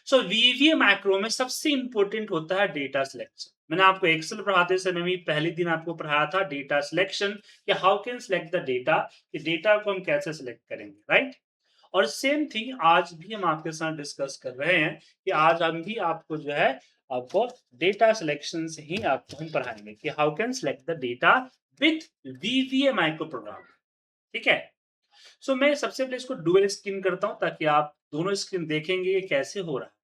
सो वीवीए macro में सबसे important होता है डेटा सिलेक्शन। मैंने आपको एक्सेल पढ़ाते समय भी पहले दिन आपको पढ़ाया था डेटा सिलेक्शन, कि how can select the data, कि डेटा को हम कैसे सिलेक्ट करेंगे, राइट। और सेम थिंग आज भी हम आपके साथ डिस्कस कर रहे हैं, कि आज हम भी आपको जो है आपको डेटा सिलेक्शन से ही आपको हम पढ़ाएंगे कि how can select the data with वीवीए micro program. ठीक है। सो मैं सबसे पहले इसको डुअल स्क्रीन करता हूं ताकि आप दोनों स्क्रीन देखेंगे ये कैसे हो रहा है।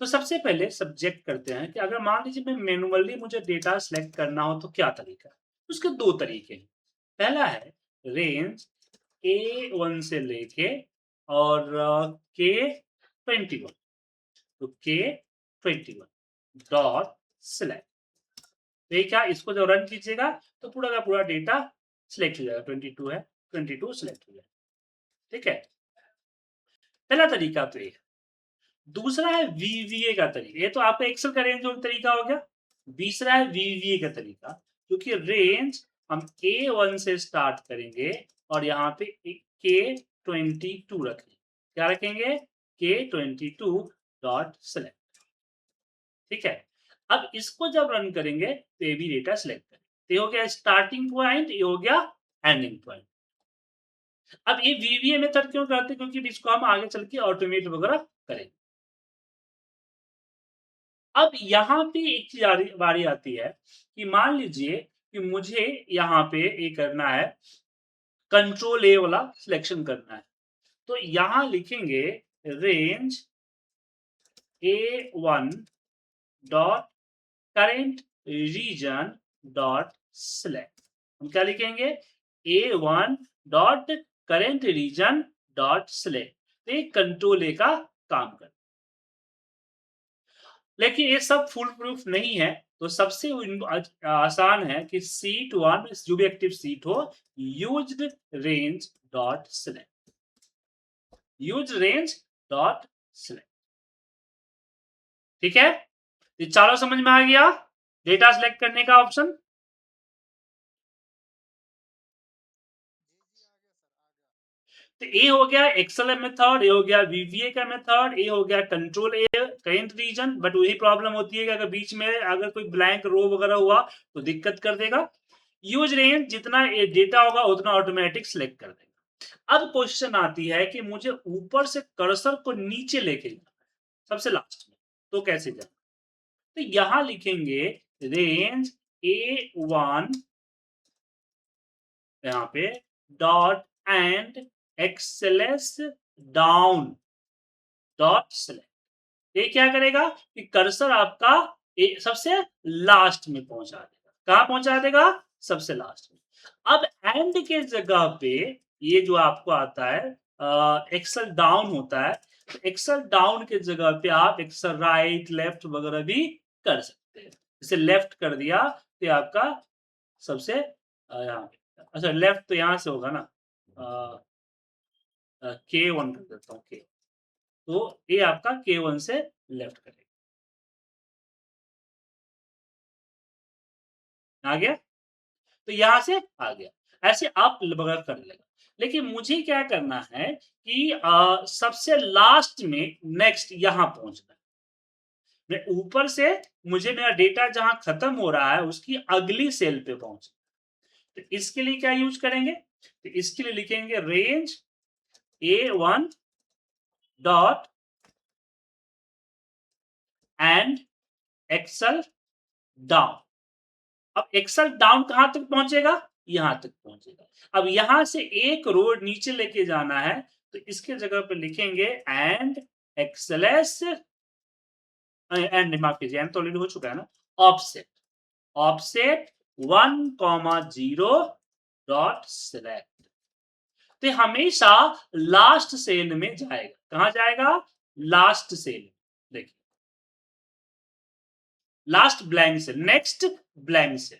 तो सबसे पहले सब्जेक्ट करते हैं कि अगर मान लीजिए मैं मैनुअली मुझे डेटा सिलेक्ट करना हो तो क्या तरीका है। उसके दो तरीके हैं। पहला है रेंज A1 से लेके और K21, तो K21 डॉट सिलेक्ट। तो ये क्या, इसको जब रन कीजिएगा तो पूरा का पूरा डेटा सिलेक्ट हो जाएगा। 22 है, 22 सिलेक्ट हो जाएगा। ठीक है, पहला तरीका तो ये। दूसरा है वीवीए का तरीका। ये तो आपका एक्सेल का रेंज और तरीका हो गया। तीसरा है वीवीए का तरीका, क्योंकि रेंज हम A1 से स्टार्ट करेंगे और यहाँ पे K22 रखेंगे। क्या रखेंगे? K22 dot select. ठीक है, अब इसको जब रन करेंगे तो ये भी डेटा सिलेक्ट करेंगे। तो ये हो गया स्टार्टिंग पॉइंट, ये हो गया एंडिंग पॉइंट। अब ये वीवीए मेथड क्यों करते हैं? क्योंकि इसको हम आगे चल के ऑटोमेट वगैरह करेंगे। अब यहाँ पे एक चीज बारी आती है कि मान लीजिए कि मुझे यहाँ पे ये करना है, कंट्रोल ए वाला सिलेक्शन करना है। तो यहाँ लिखेंगे range A1 dot current region dot select. हम क्या लिखेंगे? A1 dot current region dot select. तो ये कंट्रोल ए का काम करता है। लेकिन ये सब फुल प्रूफ नहीं है। तो सबसे आसान है कि सीट वन जो भी एक्टिव सीट हो, used range dot select, use range dot select. ठीक है, ये चारों समझ में आ गया डेटा सिलेक्ट करने का ऑप्शन। तो ये हो गया एक्सेल मेथड, ये हो गया वीवीए का मेथड, ये हो गया control A current region. But वही प्रॉब्लम होती है कि अगर बीच में अगर कोई ब्लैंक रो वगैरह हुआ तो दिक्कत कर देगा। यूज रेंज जितना डेटा होगा उतना ऑटोमेटिक सिलेक्ट कर देगा। अब क्वेश्चन आती है कि मुझे ऊपर से कर्सर को नीचे लेके जाना है, सबसे लास्ट में, तो कैसे जाना? तो यहां लिखेंगे रेंज A1 यहाँ पे dot end xl down dot select. ये क्या करेगा कि कर्सर आपका सबसे लास्ट में पहुंचा देगा। कहां पहुंचा देगा? सबसे लास्ट में। अब एंड के जगह पे ये जो आपको आता है एक्सेल डाउन होता है, तो एक्सेल डाउन के जगह पे आप एक्सेल राइट लेफ्ट वगैरह भी कर सकते हैं। जैसे लेफ्ट कर दिया तो आपका सबसे यहाँ पे, अच्छा लेफ्ट तो यहां से होगा ना, K1 कर देता हूँ, K, तो ये आपका K1 से लेफ्ट करेगा। आ गया? तो यहां से आ गया। ऐसे आप बगैर कर लेगा। लेकिन मुझे क्या करना है कि सबसे लास्ट में नेक्स्ट यहां पहुंचना है। मैं ऊपर से मुझे मेरा डेटा जहां खत्म हो रहा है उसकी अगली सेल पे पहुंचना। तो इसके लिए क्या यूज करेंगे? तो इसके लिए लिखेंगे range A1 dot and exhale down. अब एक्सेल डाउन कहां तक पहुंचेगा? यहां तक पहुंचेगा। अब यहां से एक रो नीचे लेके जाना है, तो इसके जगह पे लिखेंगे एंड एक्सेलेस एंड, माफ कीजिए एंड तो ऑलरेडी हो चुका है ना, ऑफसेट, ऑफसेट 1,0 डॉट सिलेक्ट। तो हमेशा लास्ट सेल में जाएगा। कहां जाएगा? Last cell. देखिए last blank cell, next blank cell.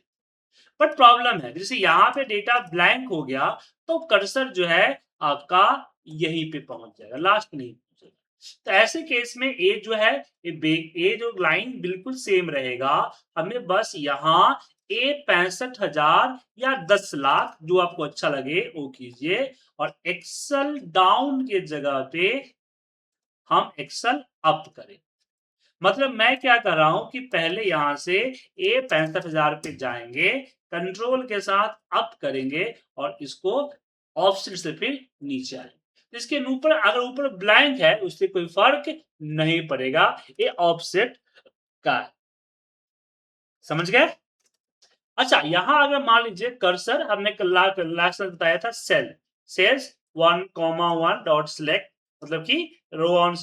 But problem है जैसे यहाँ पे डेटा ब्लैंक हो गया तो कर्सर जो है आपका यहीं पे पहुंच जाएगा, लास्ट नहीं पहुंचेगा। तो ऐसे केस में ए जो है ये जो लाइन बिल्कुल सेम रहेगा। हमें बस यहाँ A 65,000 या 10 लाख जो आपको अच्छा लगे वो कीजिए, और एक्सेल डाउन के जगह पे हम एक्सेल अप करें। मतलब मैं क्या कर रहा हूं कि पहले यहां से ए 65,000 पे जाएंगे, कंट्रोल के साथ अप करेंगे और इसको ऑफसेट से फिर नीचे आएंगे। इसके ऊपर अगर ऊपर ब्लैंक है उससे कोई फर्क नहीं पड़ेगा, ये ऑफसेट का है। समझ गए? अच्छा, यहां अगर मान लीजिए कर्सर हमने लास्ट में बताया था सेल्स 1,1 डॉट सिलेक्ट, मतलब कि रो ऑन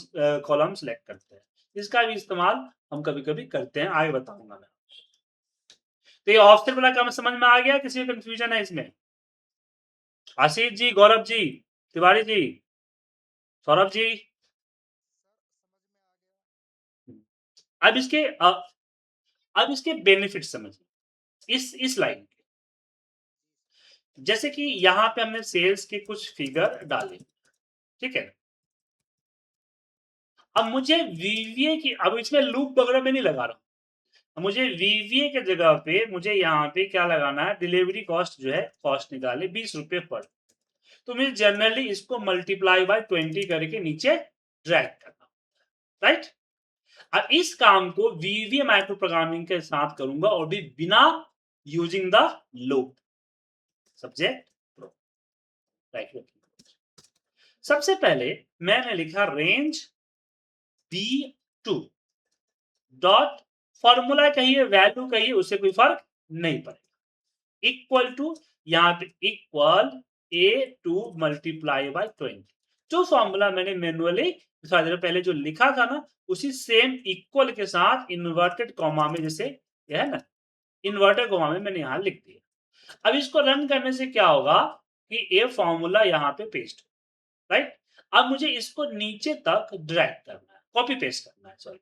कॉलम सिलेक्ट करते हैं। इसका भी इस्तेमाल हम कभी कभी करते हैं, आगे बताऊंगा मैं। तो ये ऑफसेट वाला काम समझ में आ गया? किसी कंफ्यूजन है इसमें? आशीष जी, गौरव जी, तिवारी जी, सौरभ जी। अब इसके अब इसके बेनिफिट समझिए इस लाइन के। जैसे कि यहां पे हमने सेल्स के कुछ फिगर डाले, ठीक है। अब मुझे वीवीए की, अब इसमें लूप वगैरह में नहीं लगा रहा हूं, मुझे वीवीए के जगह पे मुझे यहाँ पे क्या लगाना है, डिलीवरी कॉस्ट जो है, कॉस्ट निकाले 20 रुपए पर। तो मुझे जनरली इसको मल्टीप्लाई बाय 20 करके नीचे ड्रैग करना, राइट। अब इस काम को वीवीए माइक्रो प्रोग्रामिंग के साथ करूंगा और भी बिना using the loop. Subject right. सबसे पहले मैंने लिखा रेंज B2 डॉट, फॉर्मूला कहिए वैल्यू कहिए उससे कोई फर्क नहीं पड़ेगा, इक्वल टू, यहां पे इक्वल A2 मल्टीप्लाई बाय 20। जो फॉर्मूला मैंने मैन्युअली थोड़ा देर पहले जो लिखा था ना, उसी सेम इक्वल के साथ इन्वर्टेड कॉमा में, जैसे यह है ना, इन्वर्टेड कॉमा में मैंने यहां लिख दिया। अब इसको रन करने से क्या होगा कि ये फॉर्मूला यहां पे पेस्ट, राइट। अब मुझे इसको नीचे तक ड्रैग करना है, कॉपी पेस्ट करना है, सॉरी।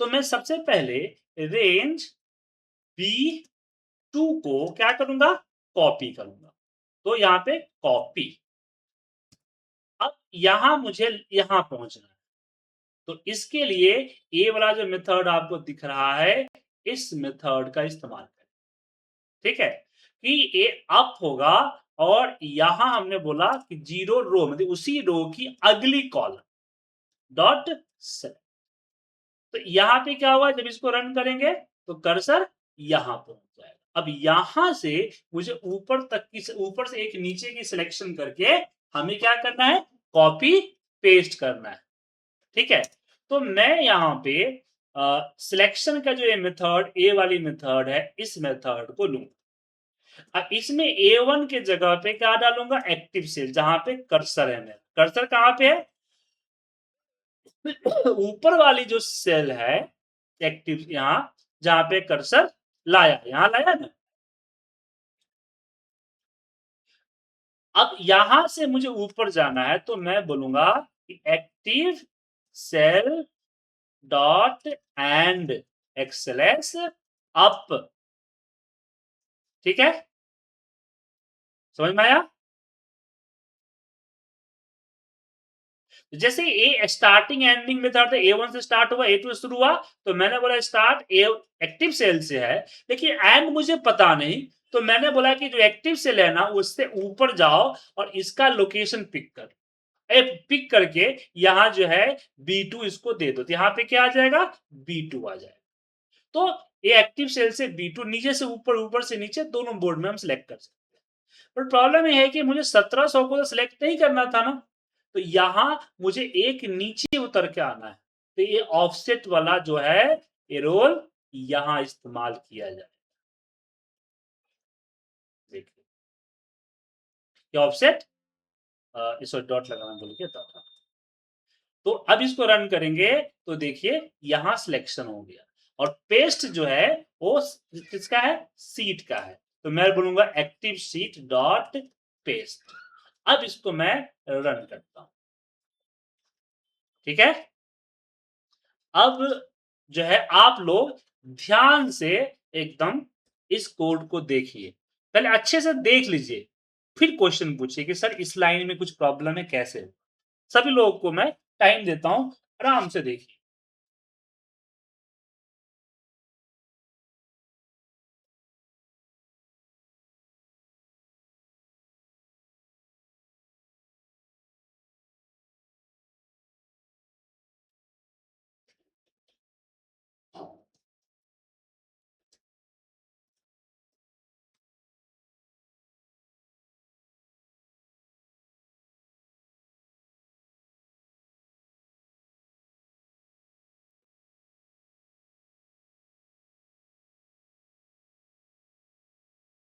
तो मैं सबसे पहले रेंज B2 को क्या करूंगा, कॉपी करूंगा। तो यहां पे कॉपी। अब यहां मुझे यहां पहुंचना है, तो इसके लिए ये वाला जो मेथड आपको दिख रहा है, इस मेथड का इस्तेमाल करें, ठीक है। कि ये अप होगा और यहां हमने बोला कि 0 रो, मतलब उसी रो की अगली कॉलम डॉट सेलेक्ट। तो यहां पे क्या हुआ, जब इसको रन करेंगे तो कर्सर यहां पहुंच जाएगा। अब यहां से मुझे ऊपर तक की, ऊपर से एक नीचे की सिलेक्शन करके हमें क्या करना है, कॉपी पेस्ट करना है, ठीक है। तो मैं यहाँ पे सिलेक्शन का जो ये मेथड, ए वाली मेथड है, इस मेथड को लूंगा। अब इसमें A1 के जगह पे क्या डालूंगा, एक्टिव सेल, जहां पे कर्सर है मेरा। कर्सर कहां पे है, ऊपर वाली जो सेल है एक्टिव, यहां जहां पे कर्सर लाया, यहां लाया ना। अब यहां से मुझे ऊपर जाना है तो मैं बोलूंगा कि active cell dot end XLS up, ठीक है। समझ में आया? जैसे ए स्टार्टिंग एंडिंग में था, तो A1 से स्टार्ट हुआ, A2 से शुरू हुआ, तो मैंने बोला स्टार्ट ए एक्टिव सेल से है, लेकिन एंड मुझे पता नहीं, तो मैंने बोला कि जो एक्टिव सेल है ना उससे ऊपर जाओ और इसका लोकेशन पिक कर, पिक करके यहां जो है B2 इसको दे दो, तो यहां पे क्या आ जाएगा, B2 आ जाएगा। तो ये एक्टिव सेल से B2 नीचे से ऊपर, ऊपर से नीचे, दोनों बोर्ड में हम सिलेक्ट कर सकते हैं। पर प्रॉब्लम ये है कि मुझे 1700 को तो सिलेक्ट नहीं करना था ना, तो यहां मुझे एक नीचे उतर के आना है। तो ये ऑफसेट वाला जो है ये रोल यहां इस्तेमाल किया जाए। देखिए ये ऑफसेट, इस डॉट लगाना भूल गया था। तो अब इसको रन करेंगे तो देखिए यहां सिलेक्शन हो गया, और पेस्ट जो है वो किसका है, सीट का है। तो मैं बोलूंगा एक्टिव सीट डॉट पेस्ट। अब इसको मैं रन करता हूं, ठीक है। अब जो है आप लोग ध्यान से एकदम इस कोड को देखिए, पहले अच्छे से देख लीजिए, फिर क्वेश्चन पूछिए कि सर इस लाइन में कुछ प्रॉब्लम है, कैसे। सभी लोगों को मैं टाइम देता हूं, आराम से देखिए।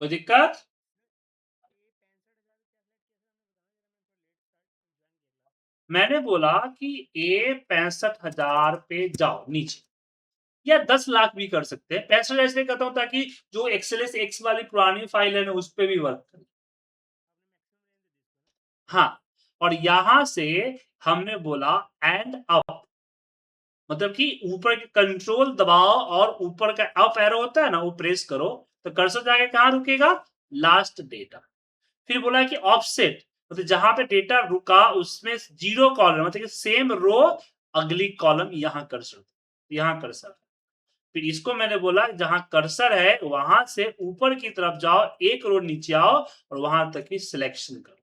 कोई दिक्कत? मैंने बोला कि ए 65,000 पे जाओ नीचे, या 10 लाख भी कर सकते हैं। 65 ऐसे करता हूँ ताकि जो एक्सएलएस एक्स वाली पुरानी फाइल है ना, उस पे भी वर्क करे। हाँ, और यहाँ से हमने बोला एंड अप, मतलब कि ऊपर के कंट्रोल दबाओ और ऊपर का अप एरो होता है ना, वो प्रेस करो, तो कर्सर जाके कहाँ रुकेगा? Last data. फिर बोला है कि ऑफसेट, मतलब जहाँ पे डेटा रुका उसमें 0 कॉलम, मतलब कि सेम रो अगली कॉलम यहाँ कर्सर, यहाँ कर्सर। फिर इसको मैंने बोला जहाँ कर्सर है वहाँ से ऊपर की तरफ जाओ, 1 रो नीचे आओ और वहाँ तक की सिलेक्शन करो।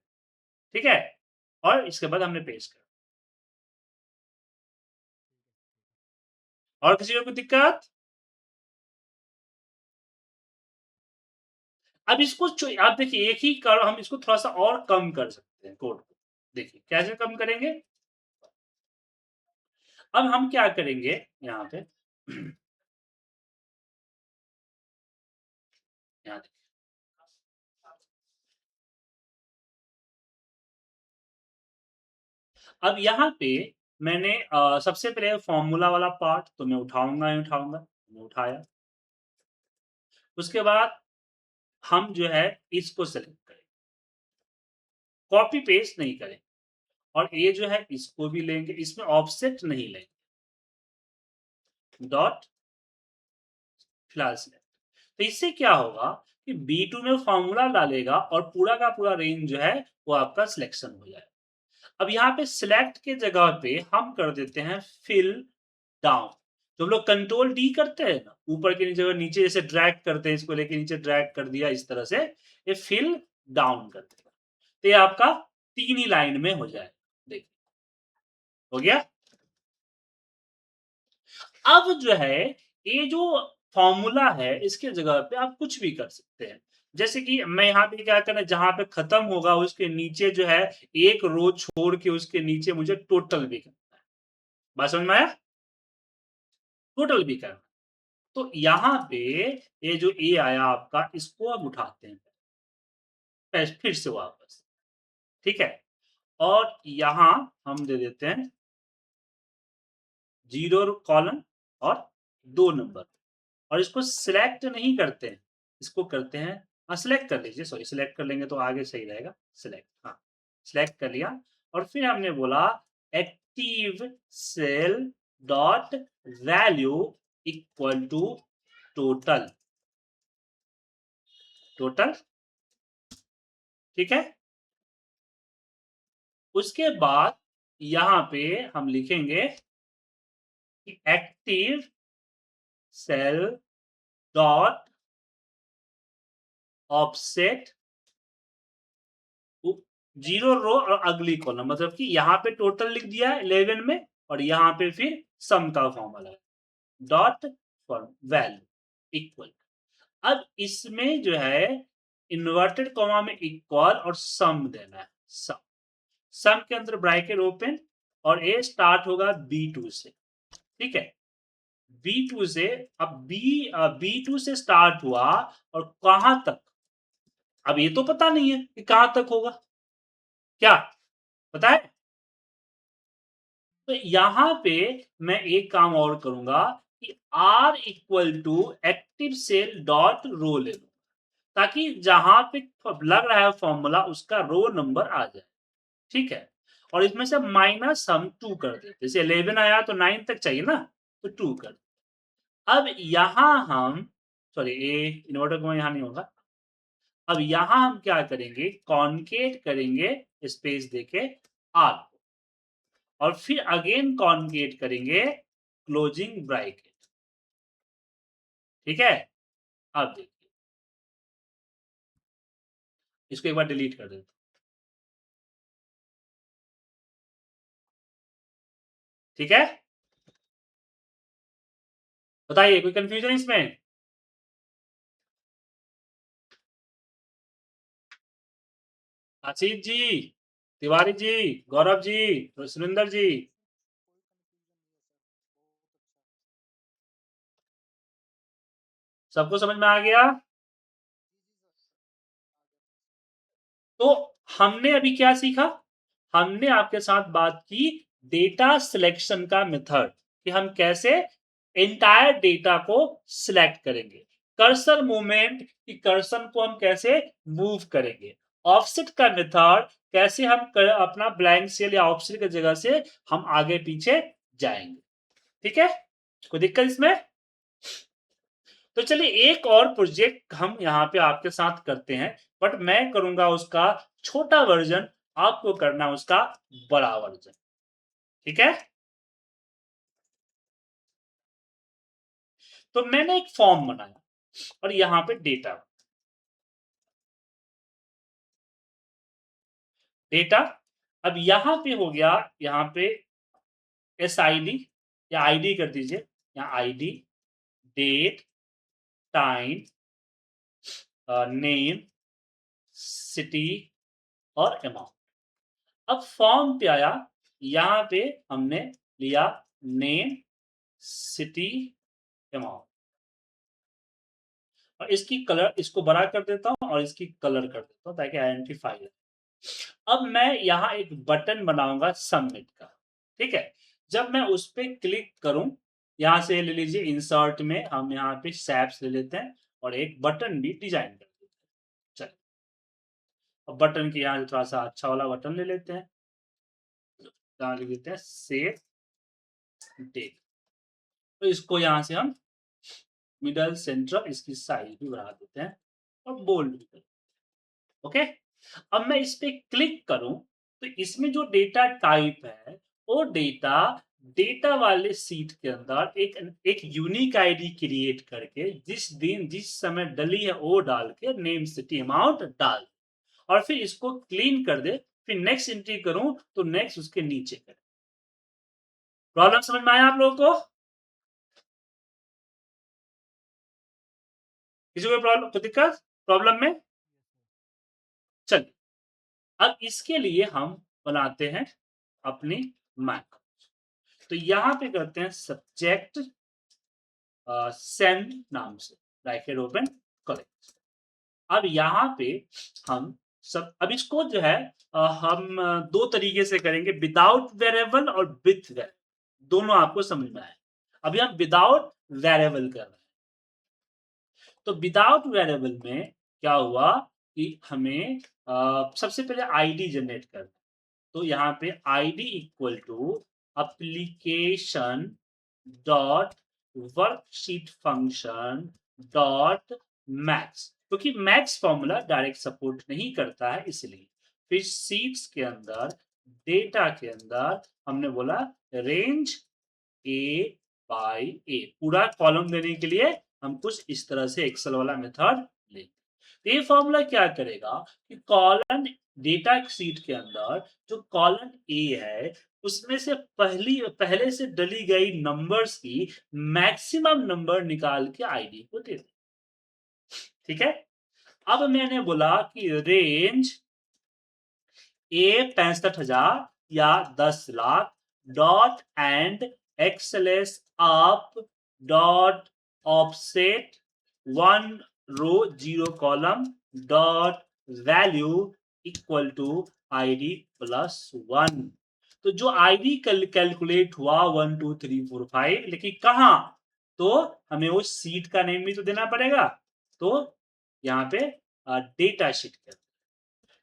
ठीक है? और इसके बाद हमने पेस्ट करा। और किसी को कोई दिक्कत? अब इसको आप देखिए, एक ही करो, हम इसको थोड़ा-सा और कम कर सकते हैं कोड को। देखिए, कैसे कम करेंगे? अब हम क्या करेंगे यहाँ पे यहाँ देखिए, अब यहाँ पे मैंने सबसे पहले फ़ॉर्मूला वाला पार्ट तो मैं उठाऊँगा ही उठाऊँगा, मैंने उठाया। उसके बाद हम जो है इसको सेलेक्ट करें, कॉपी पेस्ट नहीं करें, और ये जो है इसको भी लेंगे, इसमें ऑफसेट नहीं लेंगे, डॉट फिलहाल सेलेक्ट। तो इससे क्या होगा कि B2 में फ़ॉर्मूला डालेगा और पूरा का पूरा रेंज जो है वो आपका सिलेक्शन हो जाएगा। अब यहाँ पे सिलेक्ट के जगह पे हम कर देते हैं फिल डाउन। तो हम लोग कंट्रोल डी करते हैं ना, ऊपर के जगह नीचे जैसे ड्रैग करते हैं, इसको लेके नीचे ड्रैग कर दिया इस तरह से, ये फिल डाउन कर देगा। तो ये आपका 3 ही लाइन में हो जाएगा। देखिए, हो गया? अब जो है ये जो फॉर्मूला है इसके जगह पे आप कुछ भी कर सकते हैं। जैसे कि मैं यहाँ पे क्या करना है, जहाँ पे खत्म होगा उसके नीचे जो है एक रो छोड़ के उसके नीचे मुझे टोटल भी करना है। बात समझ में आया? टोटल भी करना है। तो यहाँ पे ये जो ए आया आपका, इसको अब उठाते हैं फिर से वापस। ठीक है? और यहाँ हम दे देते हैं 0 कॉलम और 2 नंबर, और इसको सिलेक्ट नहीं करते हैं, इसको करते हैं, सिलेक्ट कर लीजिए, सॉरी सिलेक्ट कर लेंगे तो आगे सही रहेगा। सिलेक्ट, हाँ, सिलेक्ट कर लिया, और फिर हमने बोला active cell dot value equal to total, total, ठीक है? उसके बाद यहाँ पे हम लिखेंगे कि active cell dot offset 0 row और अगली कॉलम, मतलब कि यहाँ पे टोटल लिख दिया है 11 में, और यहाँ पे फिर सम का फॉर्मूला है, डॉट फॉर वैल्यू इक्वल। अब इसमें जो है इन्वर्टेड कॉमा में इक्वल और सम देना है, सम। सम के अंदर ब्रैकेट ओपन, और ए स्टार्ट होगा B2 से, ठीक है? B2 से, अब B2 से स्टार्ट हुआ और कहां तक, अब ये तो पता नहीं है कि कहां तक होगा, क्या पता है? तो यहाँ पे मैं एक काम और करूंगा कि R equal to active cell dot row ले लूं, ताकि जहां पे लग रहा है फॉर्मूला उसका रो नंबर आ जाए, ठीक है? और इसमें से माइनस हम 2 कर देते, जैसे 11 आया तो 9 तक चाहिए ना, तो 2 कर। अब यहाँ हम, सॉरी ये इन्वर्टर को यहाँ नहीं होगा। अब यहाँ हम क्या करेंगे, कॉन्केट करेंगे स्पेस देके R, और फिर अगेन कॉन्केट करेंगे क्लोजिंग ब्रैकेट, ठीक है? अब देखिए, इसको एक बार डिलीट कर देते, ठीक है? बताइए कोई कंफ्यूजन इसमें? आशीष जी, तिवारी जी, गौरव जी, सुरेंद्र जी, सबको समझ में आ गया? तो हमने अभी क्या सीखा? हमने आपके साथ बात की डेटा सिलेक्शन का मेथड कि हम कैसे एंटायर डेटा को सिलेक्ट करेंगे, कर्सर मूवमेंट कि कर्सर को हम कैसे मूव करेंगे, ऑफसेट का मेथड कैसे हम अपना ब्लैंक सेल या ऑफसेट की जगह से हम आगे पीछे जाएंगे। ठीक है, कोई दिक्कत इसमें? तो चलिए एक और प्रोजेक्ट हम यहाँ पे आपके साथ करते हैं, बट मैं करूंगा उसका छोटा वर्जन, आपको करना उसका बड़ा वर्जन। ठीक है, तो मैंने एक फॉर्म बनाया और यहाँ पे डेटा डेटा अब यहाँ पे हो गया, यहाँ पे एस आई डी या आईडी कर दीजिए, यहाँ ID, date, time, name, city और अमाउंट। अब फॉर्म पे आया, यहाँ पे हमने लिया नेम, सिटी, अमाउंट और इसकी कलर, इसको बड़ा कर देता हूं और इसकी कलर कर देता हूं ताकि आइडेंटिफाई हो। अब मैं यहाँ एक बटन बनाऊंगा सबमिट का। ठीक है, जब मैं उस पर क्लिक करूं, यहां से ले लीजिए इंसर्ट में हम यहाँ पे सैप्स ले लेते हैं और एक बटन भी डिजाइन कर देते हैं। चलिए, अब बटन के यहाँ से थोड़ा सा अच्छा वाला बटन ले लेते हैं, यहाँ लिख देते हैं सेव डेट। तो इसको यहाँ से हम मिडल सेंटर, इसकी साइज भी बढ़ा देते हैं और बोल्ड भी कर देते हैं। ओके, अब मैं इस पे क्लिक करूं तो इसमें जो डेटा टाइप है वो डेटा डेटा वाले सीट के अंदर एक एक यूनिक आईडी क्रिएट करके जिस दिन जिस समय डली है वो डाल के नेम सिटी अमाउंट डाल और फिर इसको क्लीन कर दे, फिर नेक्स्ट एंट्री करूं तो नेक्स्ट उसके नीचे करे। प्रॉब्लम समझ में आया आप लोगों को? किसी को प्रॉब्लम, कोई दिक्कत प्रॉब्लम में? चलिए, अब इसके लिए हम बनाते हैं अपनी मैक। तो यहां पे करते हैं सब्जेक्ट सेंड नाम से, ब्रैकेट ओपन करेक्ट। अब यहाँ पे हम सब, अब इसको जो है हम दो तरीके से करेंगे, विदाउट वेरिएबल और विथ वेरिएबल, दोनों आपको समझ में आए। अभी हम विदाउट वेरिएबल कर रहे हैं, तो विदाउट वेरिएबल में क्या हुआ कि हमें सबसे पहले आईडी जनरेट करना। तो यहाँ पे ID equal to application dot worksheet function dot max, क्योंकि मैक्स फॉर्मूला डायरेक्ट सपोर्ट नहीं करता है इसलिए। फिर सीट्स के अंदर, डेटा के अंदर हमने बोला रेंज ए बाई ए, पूरा कॉलम देने के लिए हम कुछ इस तरह से एक्सेल वाला मेथड लेंगे। तो ये फॉर्मूला क्या करेगा कि कॉलम डेटा सीट के अंदर जो कॉलम ए है उसमें से पहले से डली गई नंबर्स की मैक्सिमम नंबर निकाल के आईडी को दे दे। ठीक है, अब मैंने बोला कि रेंज ए 65,000 या 10 lakh dot end XLS up dot offset 1 row 0 column dot value equal to ID +1। तो जो आईडी कैलकुलेट हुआ 1 2 3 4 5, लेकिन कहा, तो हमें उस सीट का नेम भी तो देना पड़ेगा। तो यहाँ पे डेटा शीट के,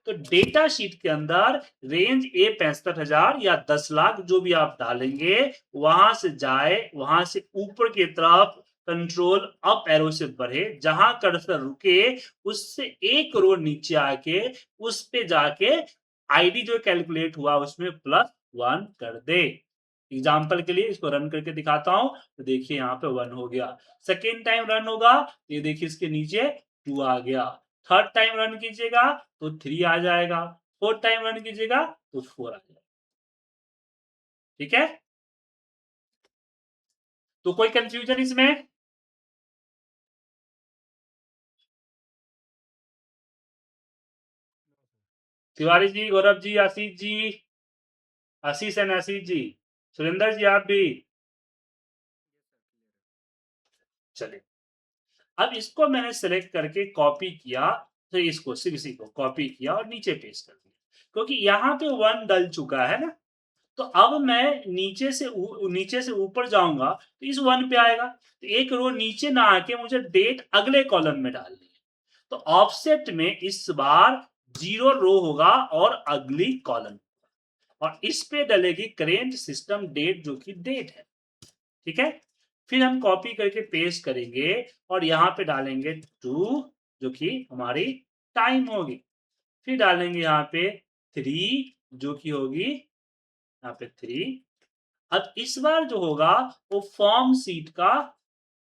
तो डेटा शीट के अंदर रेंज ए 65,000 या 10 लाख जो भी आप डालेंगे वहां से जाए, वहां से ऊपर की तरफ कंट्रोल अप एरो से बढ़े, जहां कर्सर रुके उससे एक रो नीचे आके उस पे जाके आईडी जो कैलकुलेट हुआ उसमें +1 कर दे। एग्जाम्पल के लिए इसको रन करके दिखाता हूं, तो देखिए यहाँ पे 1 हो गया। सेकेंड टाइम रन होगा, ये देखिए इसके नीचे 2 आ गया। थर्ड टाइम रन कीजिएगा तो 3 आ जाएगा, फोर्थ टाइम रन कीजिएगा तो 4 आ जाएगा। ठीक है, तो कोई कंफ्यूजन इसमें? तिवारी जी, गौरव जी, आशीष जी, आशीष एंड आशीष जी, सुरेंद्र जी आप भी। चलिए, अब इसको मैंने सेलेक्ट करके कॉपी किया तो इसको सिर्फ इसी को कॉपी किया और नीचे पेस्ट कर दिया, क्योंकि यहाँ पे 1 डल चुका है ना। तो अब मैं नीचे से ऊपर जाऊंगा तो इस 1 पे आएगा, तो एक रो नीचे ना आके मुझे डेट अगले कॉलम में डालनी है। तो ऑफसेट में इस बार 0 रो होगा और अगली कॉलम, और इस पे डलेगी करेंट सिस्टम डेट जो कि डेट है। ठीक है, फिर हम कॉपी करके पेस्ट करेंगे और यहाँ पे डालेंगे 2 जो कि हमारी टाइम होगी, फिर डालेंगे यहाँ पे 3 जो कि होगी यहाँ पे 3। अब इस बार जो होगा वो फॉर्म सीट का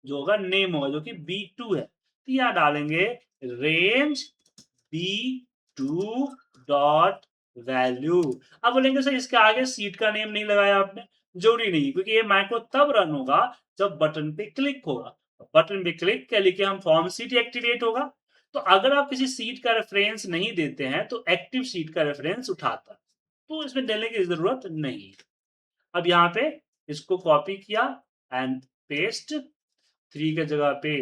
जो होगा नेम होगा जो कि B2 है, तो यहाँ डालेंगे रेंज B2 डॉट वैल्यू। अब बोलेंगे सर इसके आगे सीट का नेम नहीं लगाया आपने, जरूरी नहीं, क्योंकि ये माइक्रो तब रन होगा जब बटन पे क्लिक होगा। बटन पे क्लिक के लिए हम फॉर्म सीट एक्टिवेट होगा। तो अगर आप किसी सीट का रेफरेंस नहीं देते हैं तो एक्टिव सीट का रेफरेंस उठाता है, तो इसमें देने की जरूरत नहीं। अब यहाँ पे इसको कॉपी किया एंड पेस्ट, 3 के जगह पे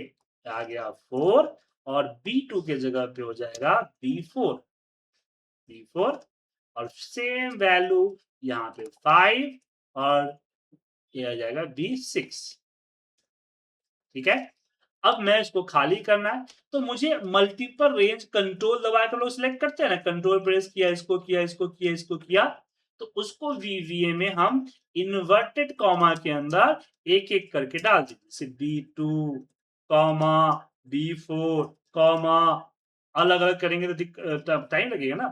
आ गया 4 और B2 के जगह पे हो जाएगा B4 और सेम वैल्यू यहाँ पे 5 और ये आ जाएगा B6। ठीक है, अब मैं इसको खाली करना है, तो मुझे मल्टीपल रेंज कंट्रोल दबा कर लोग सिलेक्ट करते हैं ना, कंट्रोल प्रेस किया, इसको किया, इसको किया, इसको किया, तो उसको VBA में हम इन्वर्टेड कॉमा के अंदर एक एक करके डाल देंगे, जैसे B2 कॉमा B4 कॉमा, अलग अलग करेंगे तो टाइम लगेगा ना,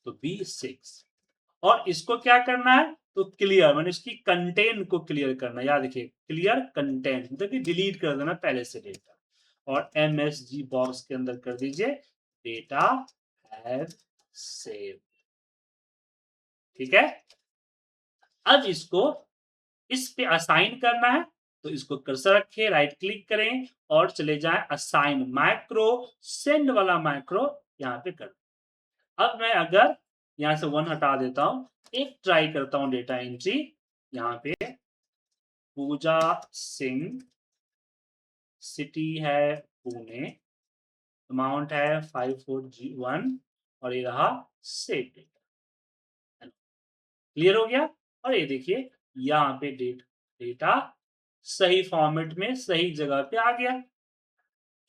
तो B6। और इसको क्या करना है, तो क्लियर मैंने इसकी कंटेंट को क्लियर करना है, याद रखिए क्लियर कंटेंट मतलब कि डिलीट कर देना पहले से डेटा, और MSG बॉक्स के अंदर कर दीजिए डेटा हैव सेव। ठीक है, अब इसको इस पे असाइन करना है, तो इसको कर्सर रखें, राइट क्लिक करें और चले जाएं असाइन मैक्रो, सेंड वाला मैक्रो यहाँ पे कर। अब मैं अगर यहाँ से 1 हटा देता हूं, एक ट्राई करता हूं डेटा एंट्री, यहाँ पे पूजा सिंह, सिटी है पुणे, अमाउंट है 54G1 और ये रहा सेव डेटा। क्लियर हो गया, और ये देखिए यहाँ पे डेटा सही फॉर्मेट में सही जगह पे आ गया।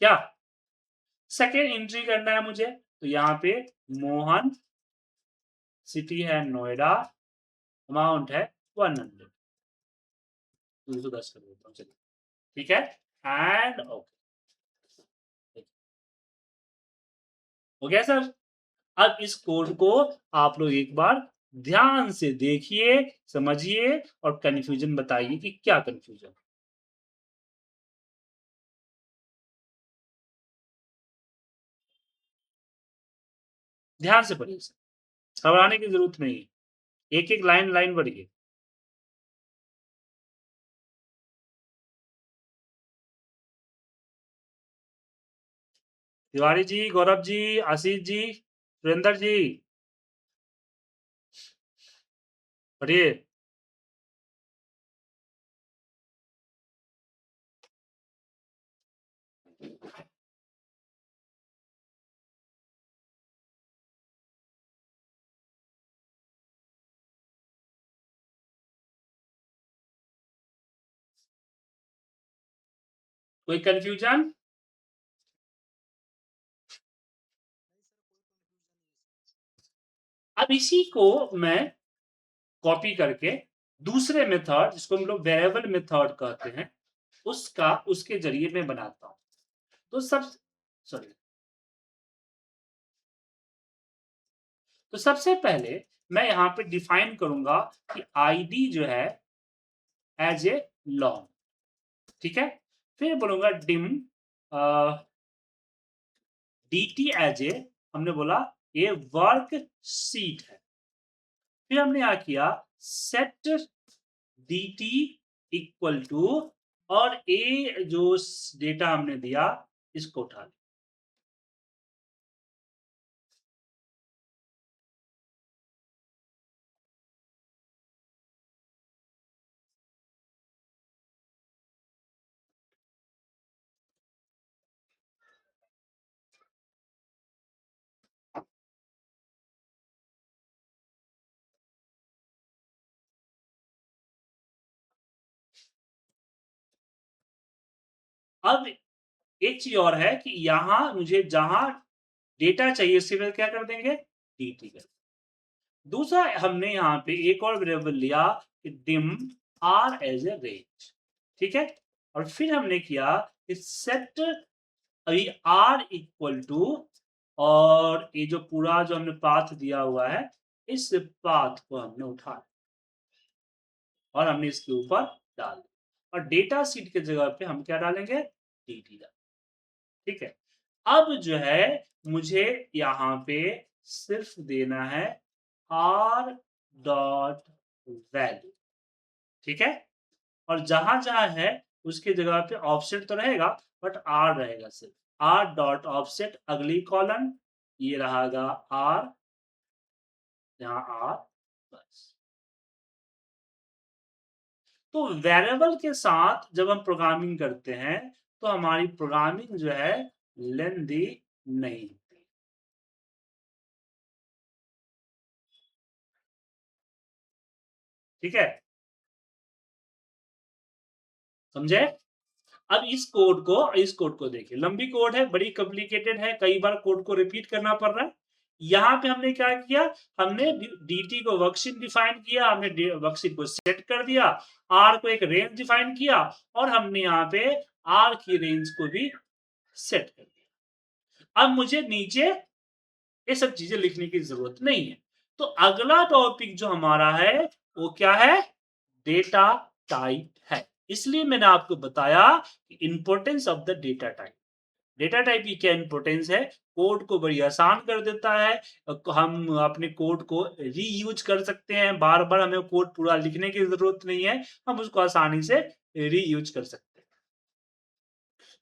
क्या सेकेंड एंट्री करना है मुझे, तो यहाँ पे मोहन, सिटी है नोएडा, अमाउंट है 100, 210 कर देता हूँ, चलिए ठीक है, एंड ओके हो गया सर। अब इस कोड को आप लोग एक बार ध्यान से देखिए, समझिए और कंफ्यूजन बताइए कि क्या कंफ्यूजन। ध्यान से पढ़िए सर, घबराने की जरूरत नहीं है, एक एक लाइन लाइन पढ़िए। तिवारी जी, गौरव जी, आशीष जी, सुरेंद्र जी, पढ़िए। कोई कंफ्यूजन? अब इसी को मैं कॉपी करके दूसरे मेथड जिसको हम लोग वेरिएबल मेथड कहते हैं, उसका उसके जरिए मैं बनाता हूं। तो सब सॉरी, तो सबसे पहले मैं यहां पे डिफाइन करूंगा कि आईडी जो है एज ए लॉन्ग। ठीक है, फिर बोलूंगा डिम dt एज ए, हमने बोला ये वर्क शीट है। फिर हमने यहां किया सेट dt इक्वल टू, और ए जो डेटा हमने दिया इसको उठा लिया। अब एक चीज और है कि यहाँ मुझे जहां डेटा चाहिए उससे पहले क्या कर देंगे, dt कर। दूसरा हमने यहाँ पे एक और वेरिएबल लिया कि dim r as a range, ठीक है। और फिर हमने किया कि सेट अभी r इक्वल टू, और ये जो पूरा जो हमने पाथ दिया हुआ है इस पाथ को हमने उठाया और हमने इसके ऊपर डाल दिया, और डेटा सीट के जगह पे हम क्या डालेंगे, dt डालेंगे, ठीक है। अब जो है मुझे यहाँ पे सिर्फ देना है r डॉट वैल्यू, ठीक है। और जहां जहां है उसके जगह पे ऑफसेट तो रहेगा बट r रहेगा सिर्फ, r डॉट ऑफसेट अगली कॉलम, ये रहेगा r, यहाँ r, बस। तो वेरिएबल के साथ जब हम प्रोग्रामिंग करते हैं तो हमारी प्रोग्रामिंग जो है लेंदी नहीं होती, ठीक है, समझे। अब इस कोड को देखिए, लंबी कोड है, बड़ी कॉम्प्लिकेटेड है, कई बार कोड को रिपीट करना पड़ रहा है। यहाँ पे हमने क्या किया, हमने dt को वर्कशीट डिफाइन किया, हमने वर्कशीट को सेट कर दिया, r को एक रेंज डिफाइन किया, और हमने यहाँ पे r की रेंज को भी सेट कर दिया। अब मुझे नीचे ये सब चीजें लिखने की जरूरत नहीं है। तो अगला टॉपिक जो हमारा है वो क्या है, डेटा टाइप है। इसलिए मैंने आपको बताया importance of the data type. Data type की क्या इंपॉर्टेंस है, कोड को बड़ी आसान कर देता है, हम अपने कोड को रीयूज कर सकते हैं, बार बार हमें कोड पूरा लिखने की जरूरत नहीं है, हम उसको आसानी से रीयूज कर सकते हैं,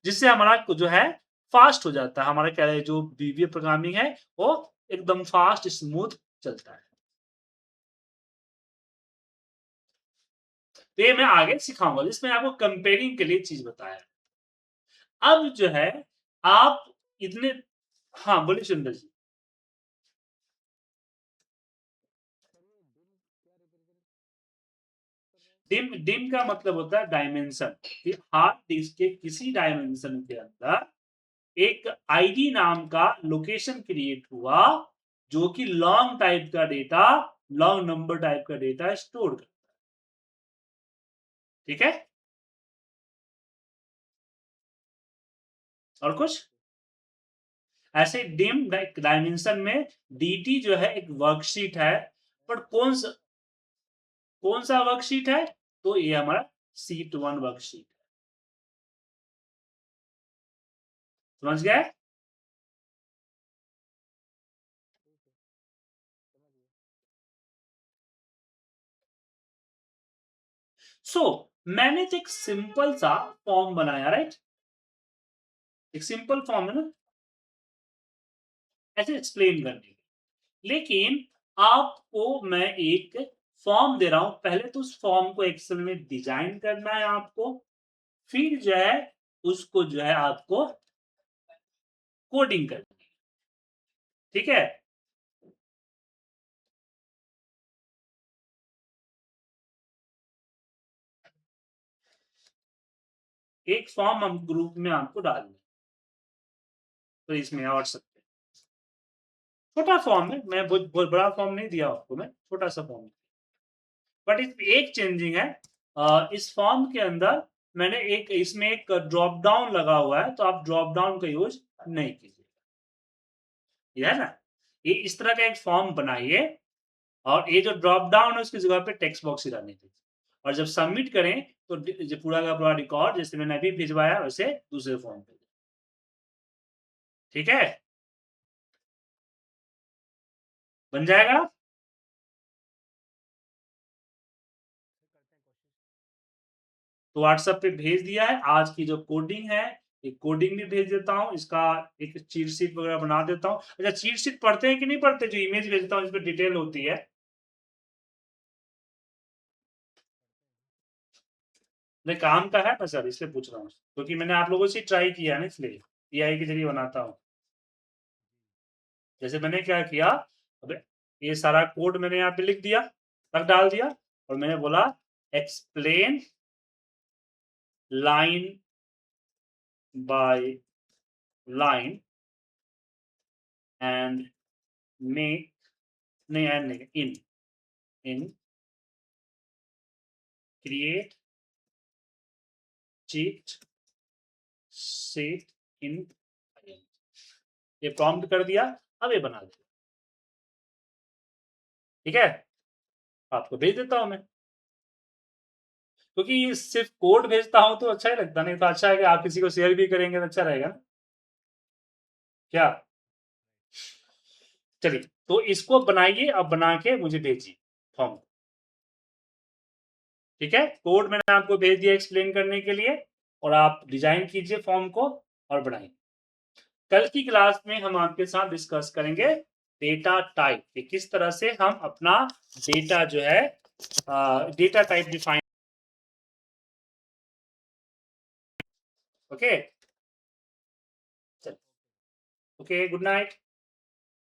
जिससे हमारा जो है फास्ट हो जाता है, हमारा क्या है जो वीबीए प्रोग्रामिंग है वो एकदम फास्ट स्मूथ चलता है। तो ये मैं आगे सिखाऊंगा, जिसमें आपको कंपेयरिंग के लिए चीज बताया। अब जो है आप इतने, हाँ बोलिए सुंदर जी। डिम डिम का मतलब होता है डायमेंशन, कि हार्ड डिस्क के किसी डायमेंशन के अंदर एक आईडी नाम का लोकेशन क्रिएट हुआ जो कि लॉन्ग टाइप का डेटा, लॉन्ग नंबर टाइप का डेटा स्टोर करता है, ठीक है। और कुछ ऐसे डिम डायमेंशन में dt जो है एक वर्कशीट है, पर कौन सा वर्कशीट है, तो ये हमारा सीट वन वर्कशीट, समझ गए। सो मैंने तो एक सिंपल सा फॉर्म बनाया, राइट, एक सिंपल फॉर्म है ना, ऐसे एक्सप्लेन करने के, लेकिन आपको मैं एक फॉर्म दे रहा हूं, पहले तो उस फॉर्म को एक्सेल में डिजाइन करना है आपको, फिर जो है उसको जो है आपको कोडिंग करनी है, ठीक है। एक फॉर्म हम ग्रुप में आपको डालना है, तो इसमें व्हाट्सएप पे छोटा फॉर्म है, मैं बहुत बड़ा फॉर्म नहीं दिया आपको, मैं छोटा सा फॉर्म, बट इसमें एक चेंजिंग है, इस फॉर्म के अंदर मैंने एक इसमें एक ड्रॉप डाउन लगा हुआ है, तो आप ड्रॉप डाउन का यूज नहीं कीजिए, ये है ना। ये इस तरह का एक फॉर्म बनाइए, और ये जो ड्रॉप डाउन है उसकी जगह पे टेक्स्ट बॉक्स ही रहने दीजिए, और जब सबमिट करें तो जो पूरा का पूरा रिकॉर्ड जैसे मैंने अभी भिजवाया वैसे दूसरे फॉर्म पे, ठीक है, बन जाएगा। तो व्हाट्सएप पे भेज दिया है, आज की जो कोडिंग है एक कोडिंग भी भेज देता हूँ, इसका एक चीट शीट वगैरह बना देता हूँ। अच्छा, चीट शीट पढ़ते हैं कि नहीं पढ़ते, जो इमेज भेजता हूँ इस पर डिटेल होती है, नहीं काम का है ना सर, इसलिए पूछ रहा हूँ, क्योंकि मैंने आप लोगों से ट्राई किया है ना, इसलिए एआई के जरिए बनाता हूँ। जैसे मैंने क्या किया, अब ये सारा कोड मैंने यहाँ पे लिख दिया, रख डाल दिया, और मैंने बोला explain line by line and make in create cheat sheet in ये प्रॉम्प्ट कर दिया, अब ये बना दे। ठीक है, आपको भेज देता हूं मैं, क्योंकि सिर्फ कोड भेजता हूं तो अच्छा ही लगता नहीं, तो अच्छा है कि आप किसी को शेयर भी करेंगे तो अच्छा रहेगा ना क्या। चलिए, तो इसको बनाइए, अब बना के मुझे भेजिए फॉर्म। ठीक है, कोड मैंने आपको भेज दिया एक्सप्लेन करने के लिए, और आप डिजाइन कीजिए फॉर्म को और बनाइए। कल की क्लास में हम आपके साथ डिस्कस करेंगे डेटा टाइप, कि किस तरह से हम अपना डेटा जो है data type define. Okay, okay, good night.